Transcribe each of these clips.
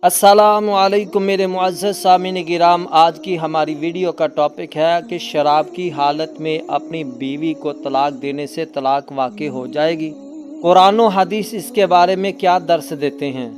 السلام علیکم میرے معزز سامعین کرام، آج کی ہماری ویڈیو کا ٹاپک ہے کہ شراب کی حالت میں اپنی بیوی کو طلاق دینے سے طلاق واقع ہو جائے گی۔ قرآن و حدیث اس کے بارے میں کیا درس دیتے ہیں؟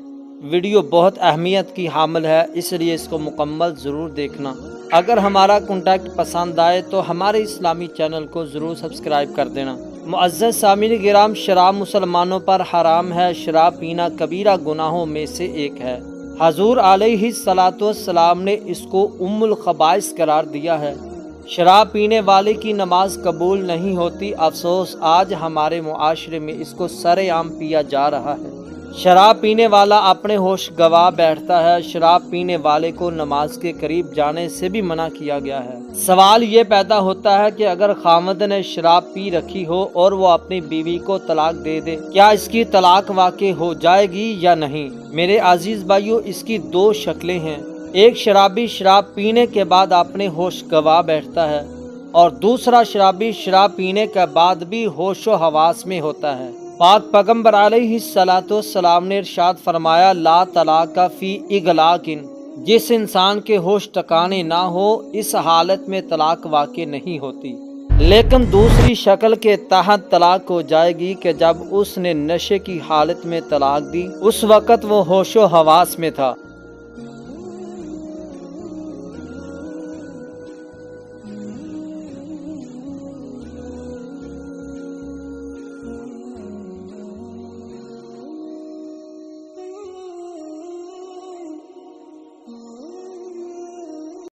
ویڈیو بہت اہمیت کی حامل ہے، اس لیے اس کو مکمل ضرور دیکھنا۔ اگر ہمارا کنٹیکٹ پسند آئے تو ہمارے اسلامی چینل کو ضرور سبسکرائب کر دینا۔ معزز سامعین کرام، شراب مسلمانوں پر حرام ہے۔ شراب پینا کبیرہ گناہوں میں سے ایک ہے۔ حضور علیہ السلام نے اس کو ام الخبائث قرار دیا ہے۔ شراب پینے والے کی نماز قبول نہیں ہوتی۔ افسوس، آج ہمارے معاشرے میں اس کو سرے عام پیا جا رہا ہے۔ شراب پینے والا اپنے ہوش گوا بیٹھتا ہے۔ شراب پینے والے کو نماز کے قریب جانے سے بھی منع کیا گیا ہے۔ سوال یہ پیدا ہوتا ہے کہ اگر خاوند نے شراب پی رکھی ہو اور وہ اپنی بیوی کو طلاق دے دے، کیا اس کی طلاق واقع ہو جائے گی یا نہیں؟ میرے عزیز بھائیو، اس کی دو شکلیں ہیں۔ ایک شرابی شراب پینے کے بعد اپنے ہوش گوا بیٹھتا ہے، اور دوسرا شرابی شراب پینے کے بعد بھی ہوش و حواس میں ہوتا ہے۔ پاک پیغمبر علیہ السلام نے ارشاد فرمایا، لا طلاق فی اغلاق، جس انسان کے ہوش ٹکانے نہ ہو اس حالت میں طلاق واقع نہیں ہوتی۔ لیکن دوسری شکل کے تحت طلاق ہو جائے گی کہ جب اس نے نشے کی حالت میں طلاق دی، اس وقت وہ ہوش و حواس میں تھا۔